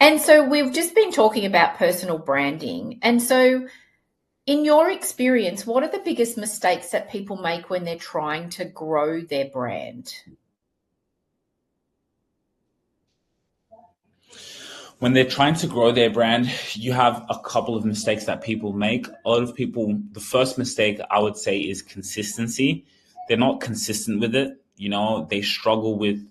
And so we've just been talking about personal branding. And so, in your experience, what are the biggest mistakes that people make when they're trying to grow their brand? When they're trying to grow their brand, you have a couple of mistakes that people make. A lot of people, the first mistake I would say is consistency. They're not consistent with it. They struggle with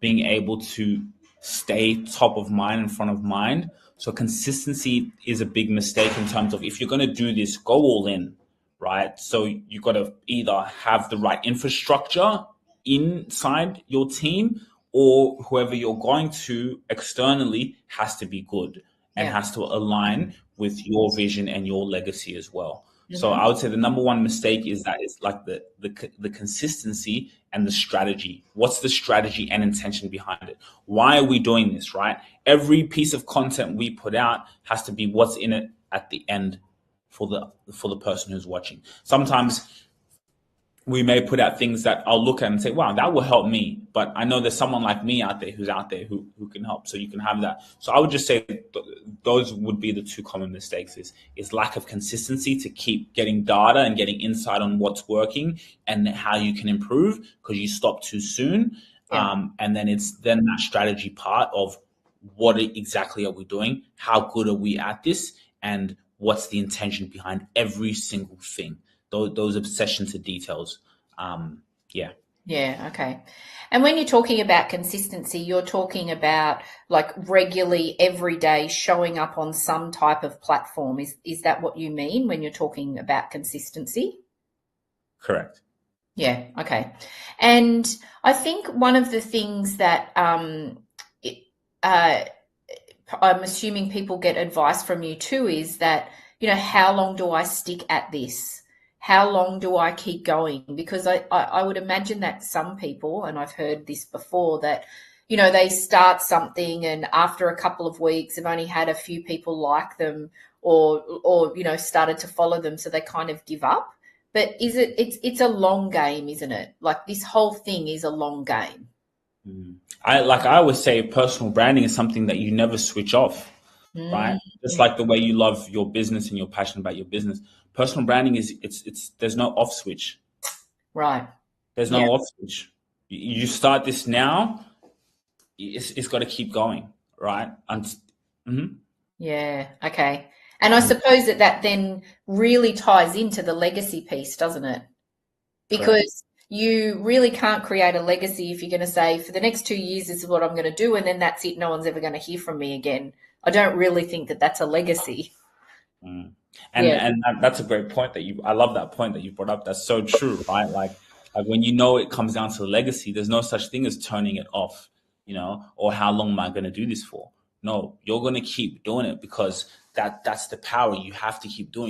being able to stay top of mind in front of mind. So consistency is a big mistake in terms of if you're going to do this, go all in, right? So you got to either have the right infrastructure inside your team, or whoever you're going to externally has to be good and Yeah. has to align with your vision and your legacy as well. So Mm-hmm. I would say the number one mistake is that it's like the consistency and the strategy. What's the strategy and intention behind it? Why are we doing this, right? Every piece of content we put out has to be what's in it at the end for the person who's watching. Sometimes we may put out things that I'll look at and say, wow, that will help me. But I know there's someone like me out there who can help. So you can have that. So I would just say those would be the two common mistakes is lack of consistency to keep getting data and getting insight on what's working and how you can improve because you stop too soon. Yeah. And then it's then that strategy part of what exactly are we doing? How good are we at this? And what's the intention behind every single thing? Those obsession to details. Yeah. Yeah, okay. And when you're talking about consistency, you're talking about like regularly every day showing up on some type of platform. Is that what you mean when you're talking about consistency? Correct. Yeah, okay. And I think one of the things that it, uh, I'm assuming people get advice from you too is that, how long do I stick at this? How long do I keep going? Because I would imagine that some people, and I've heard this before, that, they start something and after a couple of weeks have only had a few people like them or started to follow them, so they kind of give up. But it's a long game, isn't it? Like this whole thing is a long game. I always say personal branding is something that you never switch off, right? Mm, Just like the way you love your business and you're passionate about your business. Personal branding is it's there's no off switch. right. There's Yeah. no off switch. You start this now, it's got to keep going, right? Mhm. Yeah, okay. And I suppose that then really ties into the legacy piece, doesn't it? Correct. Because you really can't create a legacy if you're going to say, for the next 2 years, this is what I'm going to do, and then that's it. No one's ever going to hear from me again. I don't really think that that's a legacy. Mm. And Yeah, that's a great point I love that point that you brought up. That's so true, right? Like when it comes down to legacy, there's no such thing as turning it off, or how long am I going to do this for? No, you're going to keep doing it because that's the power. You have to keep doing